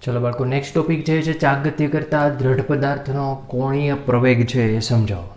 चलो बाळको next topic जे છે ચાક ગતિ કરતા દ્રઢ પદાર્થનો કોણીય પ્રવેગ છે એ સમજાવો।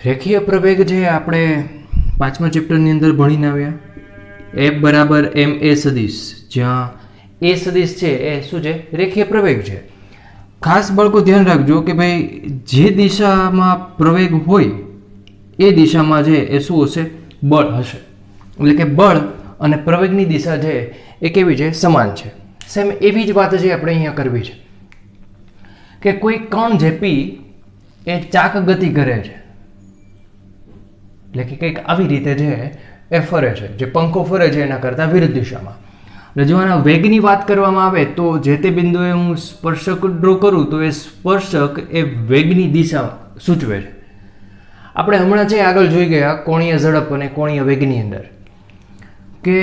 રેખીય પ્રવેગ જે આપણે પાંચમા ચેપ્ટરની અંદર ભણીને આવ્યા F બરાબર ma સદિશ, જ્યાં a સદિશ છે એ શું છે? રેખીય પ્રવેગ છે। ખાસ બાળકો ધ્યાન રાખજો કે ભાઈ જે દિશામાં પ્રવેગ હોય એ દિશામાં જે એ શું હશે? બળ હશે। એટલે કે બળ અને પ્રવેગની દિશા છે એ કેવી છે? સમાન છે। સેમ એવી જ વાત છે આપણે અહીંયા કરવી છે કે કોઈ કણ જે P એ ચાક ગતિ કરે છે, એટલે કે કંઈક આવી રીતે છે એ ફરે છે, જે પંખો ફરે છે એના કરતાં વિરુદ્ધ દિશામાં। એટલે જો આના વેગની વાત કરવામાં આવે તો જે તે બિંદુએ હું સ્પર્શક ડ્રો કરું તો એ સ્પર્શક એ વેગની દિશા સૂચવે છે। આપણે હમણાં છે આગળ જોઈ ગયા કોણીય ઝડપ અને કોણીય વેગની અંદર કે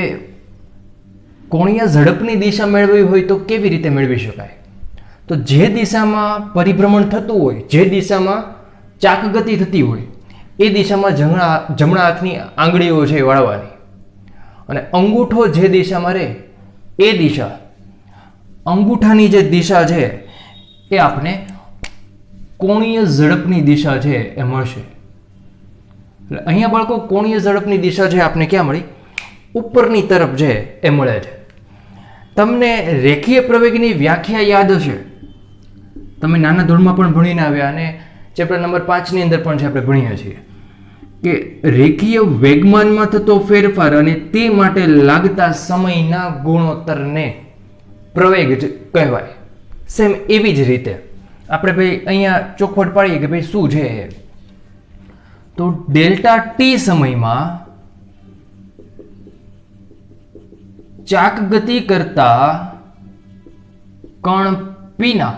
કોણીય ઝડપની દિશા મેળવવી હોય તો કેવી રીતે મેળવી શકાય? તો જે દિશામાં પરિભ્રમણ થતું હોય, જે દિશામાં ચાક ગતિ થતી હોય એ દિશામાં જમણા હાથની આંગળીઓ છે વાળવાની, અને અંગૂઠો જે દિશામાં રહે એ દિશા, અંગૂઠાની જે દિશા છે એ આપણે કોણીય ઝડપની દિશા છે એ મળશે। એટલે અહીંયા બાળકો કોણીય ઝડપની દિશા છે આપણે ક્યાં મળી? ઉપરની તરફ છે એ મળે છે। તમને રેખીય પ્રવેગની વ્યાખ્યા યાદ હશે, તમે નાના ધોરણમાં પણ ભણીને આવ્યા અને ચેપ્ટર નંબર 5ની અંદર પણ છે આપણે ભણીએ છીએ કે રેખીય વેગમાનમાં થતો ફેરફાર અને તે માટે લાગતા સમયના ગુણોત્તરને પ્રવેગ કહેવાય। સેમ એવી જ રીતે આપણે ભાઈ અહીંયા ચોખવટ પાડીએ કે ભાઈ શું છે? તો ડેલ્ટા ટી સમયમાં ચાક ગતિ કરતા કણ પીના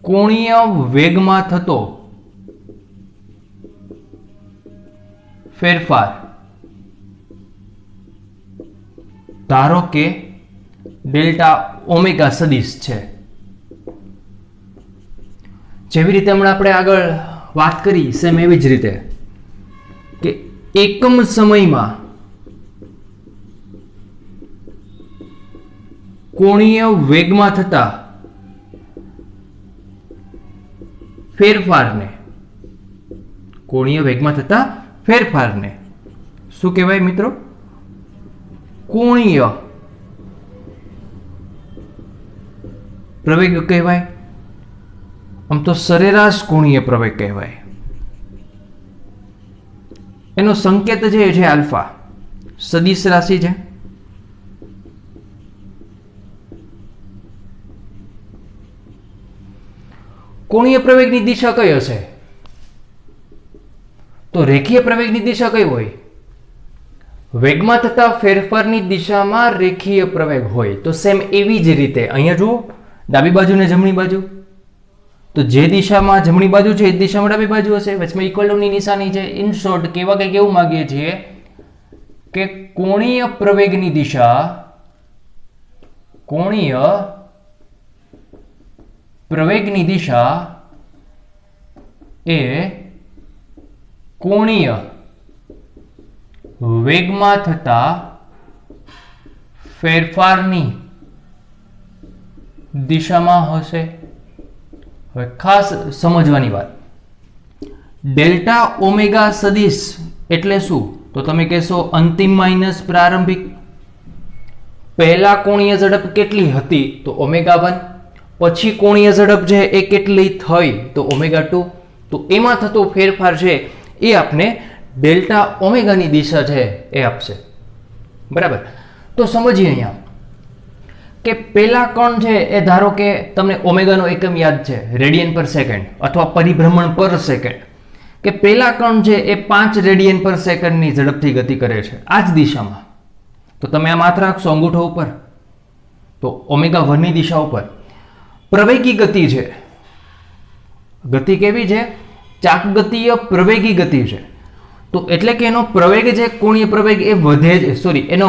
કોણીય વેગમાં થતો ફેરફાર, ધારો કે ડેલ્ટા ઓમેગા સદિશ છે। જેવી રીતે હમણાં આપણે આગળ વાત કરી સેમ એવી જ રીતે કે એકમ સમયમાં કોણીય વેગમાં થતા ફેરફારને, કોણીય વેગમાં થતા ફેરફારને શું કહેવાય મિત્રો? કોણીય પ્રવેગ કહેવાય। આમ તો સરેરાશ કોણીય પ્રવેગ કહેવાય। એનો સંકેત જે છે આલ્ફા, સદિશ રાશિ છે। કોણીય પ્રવેગની દિશા કઈ હશે? તો રેખીય પ્રવેગની દિશા કઈ હોય? વેગમાં થતા ફેરફારની દિશામાં રેખીય પ્રવેગ હોય। તો સેમ એવી જ રીતે અહીંયા જુઓ, ડાબી બાજુ ને જમણી બાજુ, તો જે દિશામાં જમણી બાજુ છે એ દિશામાં ડાબી બાજુ હશે, વચમાં ઇક્વલની નિશાની છે। ઇન શોર્ટ કેવા કંઈક એવું માંગીએ છીએ કે કોણીય પ્રવેગની દિશા, કોણીય પ્રવેગની દિશા એ કોણીય વેગમાં થતા ફેરફારની દિશામાં હશે। હવે ખાસ સમજવાની વાત, ડેલ્ટા ઓમેગા સદિશ એટલે શું? તો તમે કહેશો અંતિમ માઇનસ પ્રારંભિક। પહેલા કોણીય ઝડપ કેટલી હતી? તો ઓમેગા 1। પછી કોણીય ઝડપ છે એ કેટલી થઈ? તો ઓમેગા 2। તો એમાં થતો ફેરફાર છે એ આપણે ડેલ્ટા ઓમેગાની દિશા છે એ આપશે, બરાબર? તો સમજીએ અહીંયા કે પેલા કણ છે એ ધારો કે તમને ઓમેગાનો એકમ યાદ છે રેડિયન પર સેકન્ડ અથવા પરિભ્રમણ પર સેકન્ડ, કે પેલા કણ છે એ 5 રેડિયન પર સેકન્ડની ઝડપથી ગતિ કરે છે આ જ દિશામાં। તો તમે આમ હાથ રાખશો અંગૂઠો ઉપર તો ઓમેગા 1 ની દિશા ઉપર પ્રવેગી ગતિ છે। ગતિ કેવી છે? ચાક ગતિય પ્રવેગી ગતિ છે। તો એટલે કે એનો પ્રવેગ છે કોણીય પ્રવેગ એ વધે છે, સોરી એનો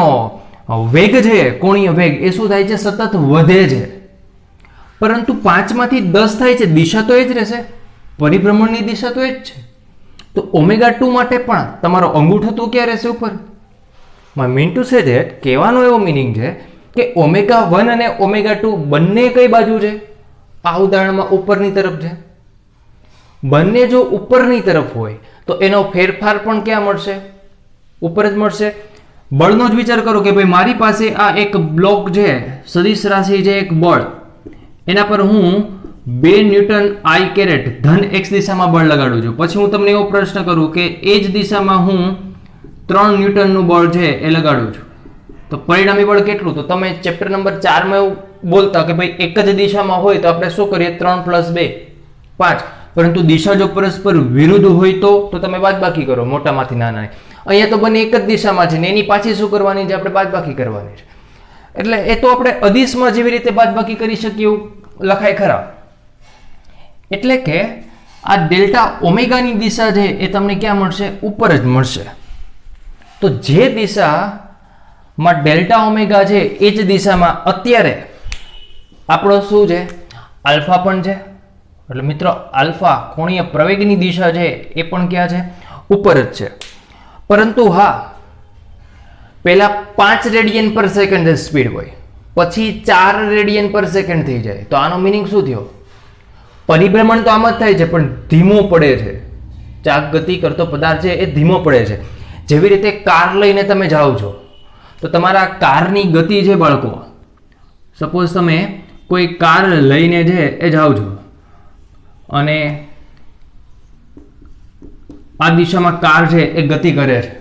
વેગ છે કોણીય વેગ એ શું થાય છે? સતત વધે છે। પરંતુ 5 માંથી 10 થાય છે, દિશા તો એ જ રહેશે, પરિભ્રમણની દિશા તો એ જ છે। તો ઓમેગા 2 માટે પણ તમારો અંગૂઠો તો ક્યાં રહેશે? ઉપર। My mean to say that કહેવાનો એવો મિનિંગ છે કે ω1 અને ω2 બંને કઈ બાજુ છે? આ ઉદાહરણમાં ઉપરની તરફ છે. બંને જો ઉપરની તરફ હોય તો એનો ફેરફાર પણ ક્યાં મળશે? ઉપર જ મળશે. બળનો જ વિચાર કરો કે ભાઈ મારી પાસે આ એક બ્લોક છે, સદિશ રાશિ છે, એક બળ, એના પર હું 2 ન્યૂટન I કેરેટ ધન x દિશામાં બળ લગાડું છું. પછી હું તમને એવો પ્રશ્ન કરું કે એ જ દિશામાં હું 3 ન્યૂટનનું બળ છે એ લગાડું છું, તો પરિણામી બળ કેટલું? તો તમે ચેપ્ટર નંબર 4 માં એવું બોલતા કે ભાઈ એક જ દિશામાં હોય તો આપણે શું કરીએ? 3 + 2 5. પરંતુ દિશા જો પરસ્પર વિરુદ્ધ હોય તો તમે બાદબાકી કરો, મોટામાંથી નાના. અહીંયા તો બંને એક જ દિશામાં છે ને એની પાછી શું કરવાની છે? આપણે બાદબાકી કરવાની છે. એટલે એ તો આપણે અદિશમાં જેવી રીતે બાદબાકી કરી શકીએ એવું લખાય ખરા. એટલે કે આ ડેલ્ટા ઓમેગાની દિશા છે એ તમને ક્યાં મળશે? ઉપર જ મળશે. તો જે દિશામાં ડેલ્ટા ઓમેગા છે એ જ દિશામાં અત્યારે આપણો શું છે? આલ્ફા પણ છે. એટલે મિત્રો આલ્ફા કોણીય પ્રવેગની દિશા છે એ પણ ક્યાં છે? ઉપર જ છે. પરંતુ હા, પહેલા 5 રેડિયન પર સેકન્ડ સ્પીડ હોય, પછી 4 રેડિયન પર સેકન્ડ થઈ જાય. તો આનો મિનિંગ શું થયો? પરિભ્રમણ તો આમ જ થાય છે પણ ધીમો પડે છે. ચાક ગતિ કરતો પદાર્થ છે એ ધીમો પડે છે. જેવી રીતે કાર લઈને તમે જાઓ છો તો તમારા કારની ગતિ છે બાળકો, સપોઝ તમે કોઈ કાર લઈને છે એ જાઓ છો અને આ દિશામાં કાર છે એ ગતિ કરે છે.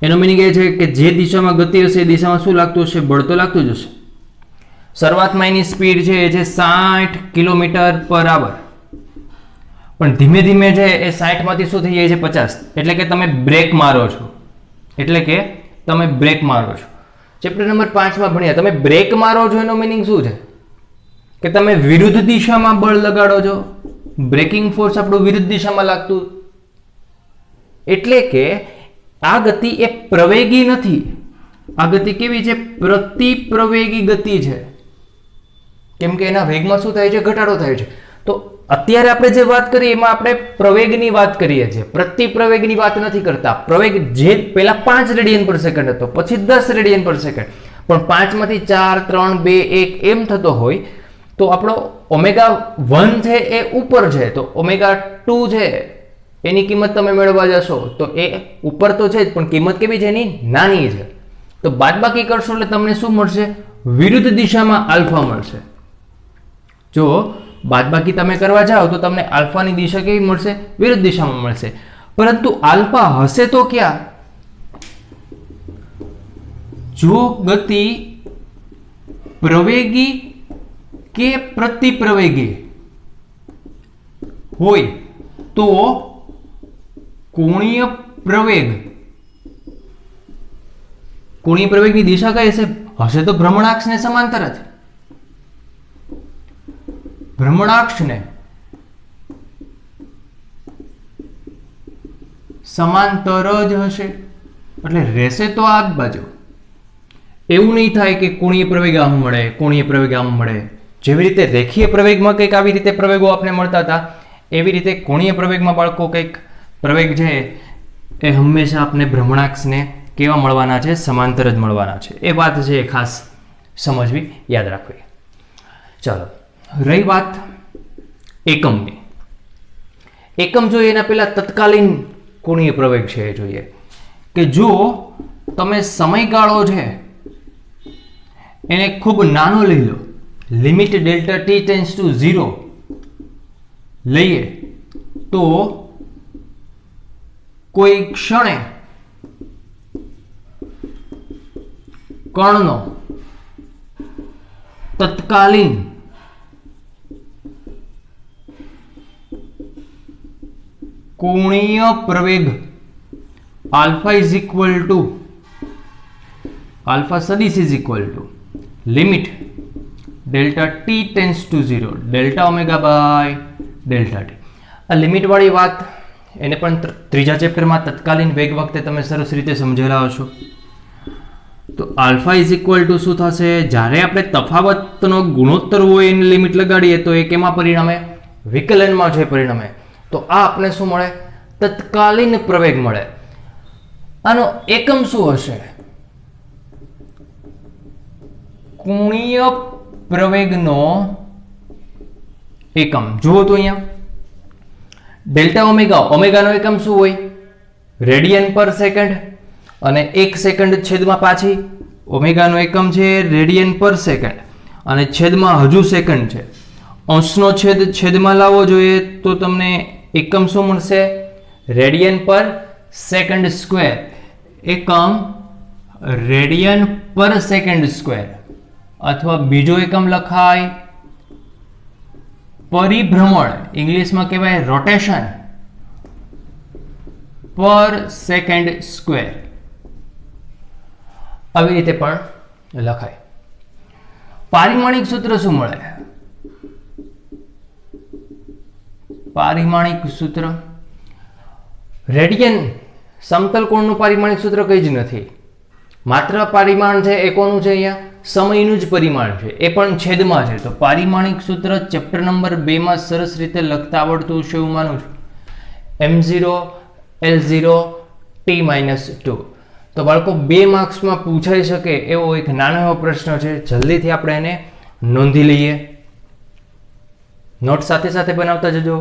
એનો મિનિંગ એ છે કે જે દિશામાં ગતિ હશે એ દિશામાં શું લાગતું હશે? બળ તો લાગતું જ હશે. શરૂઆતમાં એની સ્પીડ છે એ છે 60 km/h, પણ ધીમે ધીમે છે એ 60 માંથી શું થઈ જાય છે? 50. એટલે કે તમે બ્રેક મારો છો. ચેપ્ટર નંબર 5 માં ભણ્યા. તમે બ્રેક મારો છો એનો મિનિંગ શું છે? કે તમે વિરુદ્ધ દિશામાં બળ લગાડો છો. બ્રેકિંગ ફોર્સ આપણું વિરુદ્ધ દિશામાં લાગતું. એટલે કે આ ગતિ એ પ્રવેગી નથી. આ ગતિ કેવી છે? પ્રતિપ્રવેગી ગતિ છે. કેમ કે એના વેગમાં શું થાય છે? ઘટાડો થાય છે. તો અત્યારે આપણે જે વાત કરીએ એમાં આપણે પ્રવેગની વાત કરીએ છીએ, પ્રતિપ્રવેગની વાત નથી કરતા. પ્રવેગ જે પહેલા 5 રેડિયન પર સેકન્ડ હતો, પછી 10 રેડિયન પર સેકન્ડ, પણ 5 માંથી 4 3 2 1 એમ થતો હોય તો આપણો ω1 છે એ ઉપર છે, તો ω2 છે એની કિંમત તમે મેળવવા જશો તો એ ઉપર તો છે જ, પણ કિંમત કેવી છે? એની નાની છે. તો બાદબાકી કરશો એટલે તમને શું મળશે? વિરુદ્ધ દિશામાં આલ્ફા મળશે. જો બાદબાકી તમે કરવા જાઓ તો તમને આલ્ફાની દિશા કેવી મળશે? વિરુદ્ધ દિશામાં મળશે. પરંતુ આલ્ફા હશે તો ક્યાં? જો ગતિ પ્રવેગી કે પ્રતિપ્રવેગી હોય તો કોણીય પ્રવેગની દિશા કઈ હશે? હશે તો ભ્રમણાક્ષને સમાંતર જ. ભ્રમણાક્ષને સમાંતર જ હશે એટલે રહેશે તો આ જ બાજુ. એવું નહીં થાય કે કોણીય પ્રવેગ આમ મળે, કોણીય પ્રવેગ આમ મળે. જેવી રીતે રેખીય પ્રવેગમાં કંઈક આવી રીતે પ્રવેગો આપણે મળતા હતા, એવી રીતે કોણીય પ્રવેગમાં બાળકો કંઈક પ્રવેગ છે એ હંમેશા આપણે ભ્રમણાક્ષને કેવા મળવાના છે? સમાંતર જ મળવાના છે. એ વાત છે એ ખાસ સમજવી, યાદ રાખવી. ચાલો, રહી વાત એકમની. એકમ જોઈએ એના પહેલા તત્કાલીન કોણીય પ્રવેગ છે એ જોઈએ કે જો તમે સમયગાળો છે એને ખૂબ નાનો લઈ લો, limit delta t tends to 0 લઈએ તો કોઈ ક્ષણે કણનો તત્કાલીન કોણીય પ્રવેગ alpha is equal to alpha સદિશ is equal to limit delta t tends to 0 delta omega by delta t. આ લિમિટ વાળી વાત એને પણ ત્રીજા ચેપ્ટરમાં તત્કાલીન વેગ વખતે તમે સરસ રીતે સમજેલા હશો. તો આલ્ફા ઇઝ ઇક્વલ ટુ શું થશે? જ્યારે આપણે તફાવતનો ગુણોત્તર હોય એની લિમિટ લગાડીએ તો એ કેમાં પરિણમે? વિકલનમાં છે પરિણમે. તો આ આપણે શું મળે? તત્કાલીન પ્રવેગ મળે. આનો એકમ શું હશે? કોણીય પ્રવેગનો એકમ જુઓ તો અહીંયા ડેલ્ટા ઓમેગા, ઓમેગાનો એકમ શું હોય? રેડિયન પર સેકન્ડ, અને 1 સેકન્ડ છેદમાં પાછી ઓમેગાનો એકમ છે રેડિયન પર સેકન્ડ, અને છેદમાં હજુ સેકન્ડ છે. અંશનો છેદ છેદમાં લાવવો જોઈએ તો તમને એકમ શું મળશે? રેડિયન પર સેકન્ડ સ્ક્વેર. એકમ રેડિયન પર સેકન્ડ સ્ક્વેર, અથવા બીજો એકમ લખાય પરિભ્રમણ, ઇંગ્લિશમાં કહેવાય રોટેશન પર સેકન્ડ સ્ક્વેર. આવી રીતે પણ લખાય. પારિમાણિક સૂત્ર શું મળે? પારિમાણિક સૂત્ર રેડિયન સમતલ કોણનું પારિમાણિક સૂત્ર કઈ જ નથી. માત્ર પરિમાણ છે એ કોનું છે? અહીંયા સમયનું જ પરિમાણ છે, એ પણ છેદમાં છે. તો પારિમાણિક સૂત્ર ચેપ્ટર નંબર 2 માં સરસ રીતે લખતા આવડતું છે એવું માનું છું. m0 l0 t-2. તો બાળકો 2 માર્ક્સમાં પૂછાઈ શકે એવો એક નાનો એવો પ્રશ્ન છે. જલ્દીથી આપણે એને નોંધી લઈએ. નોટ સાથે સાથે બનાવતા જજો.